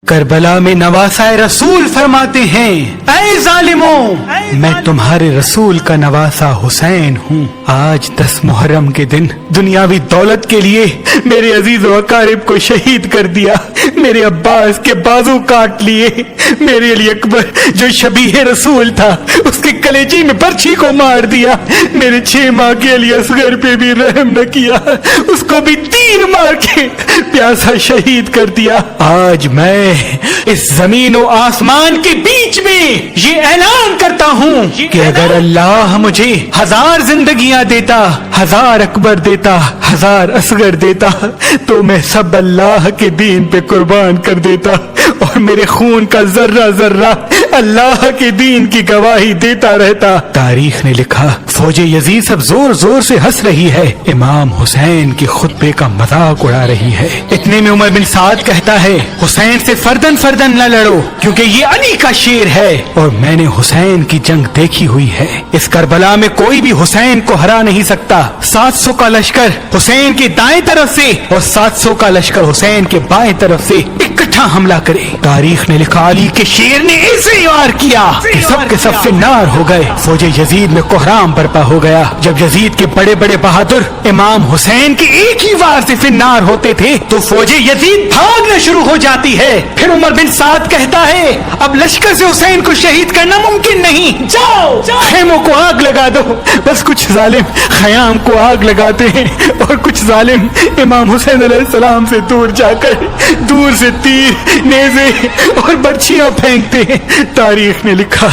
کربلا میں نواسہ رسول فرماتے ہیں، اے ظالموں، میں تمہارے رسول کا نواسہ حسین ہوں۔ آج 10 محرم کے دن دنیاوی دولت کے لیے میرے عزیز و اقارب کو شہید کر دیا، میرے عباس کے بازو کاٹ لیے، میرے علی اکبر جو شبیہ رسول تھا اس کے کلیجے میں برچھی کو مار دیا، میرے 6 ماہ کے علی اصغر پہ بھی رحم نہ کیا، اس کو بھی تیر مار کے پیاسا شہید کر دیا۔ آج میں اس زمین و آسمان کے بیچ میں یہ اعلان کرتا ہوں کہ اگر اللہ مجھے 1000 زندگیاں دیتا، 1000 اکبر دیتا، 1000 اصغر دیتا، تو میں سب اللہ کے دین پہ قربان کر دیتا، اور میرے خون کا ذرہ ذرہ اللہ کے دین کی گواہی دیتا رہتا۔ تاریخ نے لکھا، فوج یزید سب زور زور سے ہنس رہی ہے، امام حسین کے خطبے کا مذاق اڑا رہی ہے۔ اتنے میں عمر بن سعد کہتا ہے، حسین سے فردن فردن نہ لڑو کیونکہ یہ علی کا شیر ہے، اور میں نے حسین کی جنگ دیکھی ہوئی ہے، اس کربلا میں کوئی بھی حسین کو ہرا نہیں سکتا۔ 700 کا لشکر حسین کے دائیں طرف سے اور 700 کا لشکر حسین کے بائیں طرف سے اکٹھا حملہ کرے۔ تاریخ نے لکھا، علی کے شیر نے ایسے وار کیا کہ سب کے سب فنار ہو گئے، فوج یزید میں کوہرام برپا ہو گیا۔ جب یزید کے بڑے بڑے بہادر امام حسین کے ایک ہی وار سے فنار ہوتے تھے تو فوج یزید بھاگنا شروع ہو جاتی ہے۔ پھر عمر بن سعد کہتا ہے، اب لشکر سے حسین کو شہید کرنا ممکن نہیں، جاؤ خیموں کو آگ لگا دو۔ بس کچھ ظالم خیام کو آگ لگاتے ہیں اور کچھ ظالم امام حسین علیہ السلام سے دور جا کر دور سے تیر، نیزے اور برچھیاں پھینکتے ہیں۔ تاریخ نے لکھا،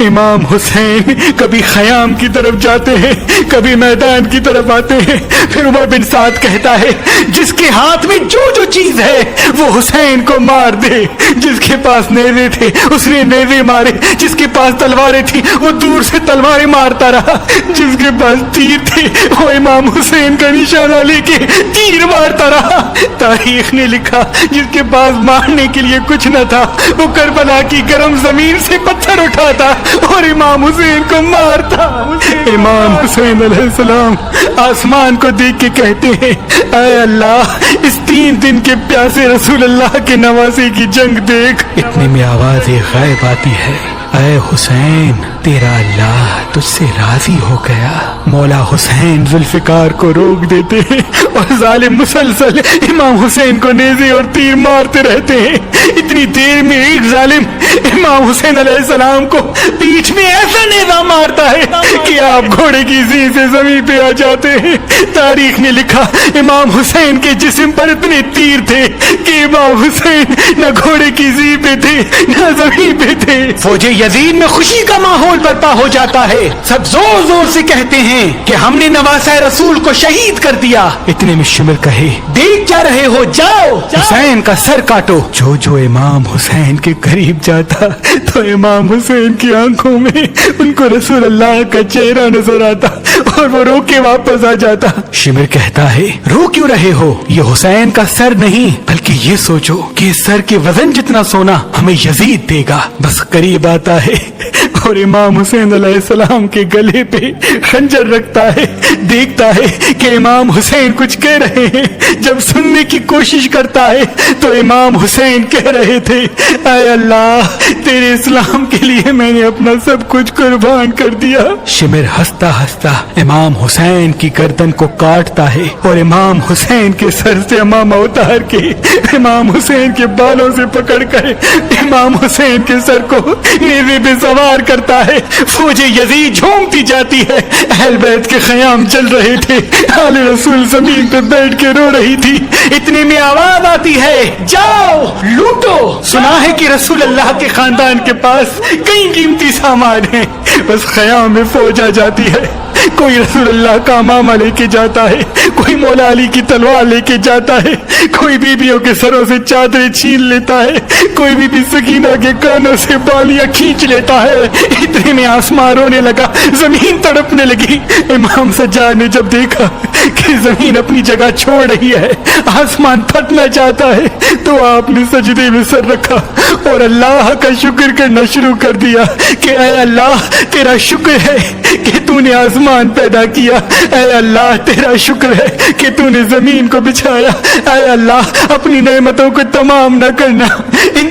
امام حسین کبھی خیام کی طرف جاتے ہیں، کبھی میدان کی طرف آتے ہیں۔ پھر عمر بن سعد کہتا ہے، جس کے ہاتھ میں جو جو چیز ہے وہ حسین کو مار دے۔ جس کے پاس نیزے تھے اس نے نیزے مارے، جس کے پاس تلواریں تھی وہ دور سے تلواریں مارتا رہا، جس کے پاس تیر تھے وہ امام حسین کا نشانہ لے کے تیر مارتا رہا۔ تاریخ نے لکھا، جس کے پاس مارنے کے لیے کچھ نہ تھا وہ کربلا کی گرم زمین سے پتھر اٹھاتا اور امام حسین کو مارتا۔ امام حسین علیہ السلام آسمان کو دیکھ کے کہتے ہیں، اے اللہ، اس 3 دن کے پیاسے رسول اللہ کے نواسے کی جنگ دیکھ۔ اتنے میں آواز غائب آتی ہے، اے حسین، تیرا اللہ تجھ سے راضی ہو گیا۔ مولا حسین ذوالفقار کو روک دیتے ہیں اور ظالم مسلسل امام حسین کو نیزے اور تیر مارتے رہتے ہیں۔ اتنی دیر میں ایک ظالم امام حسین علیہ السلام کو پیٹھ میں ایسا نیزہ مارتا ہے کہ آپ گھوڑے کی زین سے زمین پہ آ جاتے ہیں۔ تاریخ نے لکھا، امام حسین کے جسم پر اتنے تیر تھے کہ امام حسین نہ گھوڑے کی زین پہ تھے نہ زمین پہ تھے۔ فوج یزید میں خوشی کا ماحول برپا ہو جاتا ہے، سب زور زور سے کہتے ہیں کہ ہم نے نواسہ رسول کو شہید کر دیا۔ اتنے میں شمر کہے، دیکھ کیا رہے ہو، جاؤ حسین کا سر کاٹو۔ جو جو امام حسین کے قریب جاتا تو امام حسین کی آنکھوں میں ان کو رسول اللہ کا چہرہ نظر آتا اور وہ رو کے واپس آ جاتا۔ شمر کہتا ہے، رو کیوں رہے ہو، یہ حسین کا سر نہیں بلکہ یہ سوچو کہ اس سر کے وزن جتنا سونا ہمیں یزید دے گا۔ بس قریب آتا ہے اور امام حسین علیہ السلام کے گلے پہ خنجر رکھتا ہے، دیکھتا ہے کہ امام حسین کچھ کہہ رہے ہیں۔ جب سننے کی کوشش کرتا ہے تو امام حسین کہہ رہے تھے، اے اللہ، تیرے اسلام کے لیے میں نے اپنا سب کچھ قربان کر دیا۔ شمر ہنستا ہنستا امام حسین کی گردن کو کاٹتا ہے اور امام حسین کے سر سے امامہ اتار کے امام حسین کے بالوں سے پکڑ کر امام حسین کے سر کو نیزے پہ سوار کرتا ہے۔ فوج یزید جھومتی جاتی ہے، اہل بیت کے خیام جل رہے تھے، آل رسول زمین پہ بیٹھ کے رو رہی تھی۔ اتنے میں آواز آتی ہے، جاؤ لوٹو۔ سنا ہے کہ رسول اللہ کے خاندان کے پاس کئی قیمتی سامان ہیں، بس خیام میں فوج آ جاتی ہے۔ کوئی رسول اللہ کا امامہ لے کے جاتا ہے، کوئی مولا علی کی تلوار لے کے جاتا ہے، کوئی بیویوں کے سروں سے چادریں چھین لیتا ہے، کوئی بی بی سکینہ کے کانوں سے بالیاں کھینچ لیتا ہے۔ اتنے میں آسمان رونے لگا، زمین تڑپنے لگی۔ امام سجاد نے جب دیکھا کہ زمین اپنی جگہ چھوڑ رہی ہے، آسمان پھٹنا چاہتا ہے، تو آپ نے سجدے میں سر رکھا اور اللہ کا شکر کرنا شروع کر دیا کہ اے اللہ، تیرا شکر ہے کہ تو نے آسمان پیدا کیا، اے اللہ تیرا شکر ہے کہ تو نے زمین کو بچھایا، اے اللہ اپنی نعمتوں کو تمام نہ کرنا، ان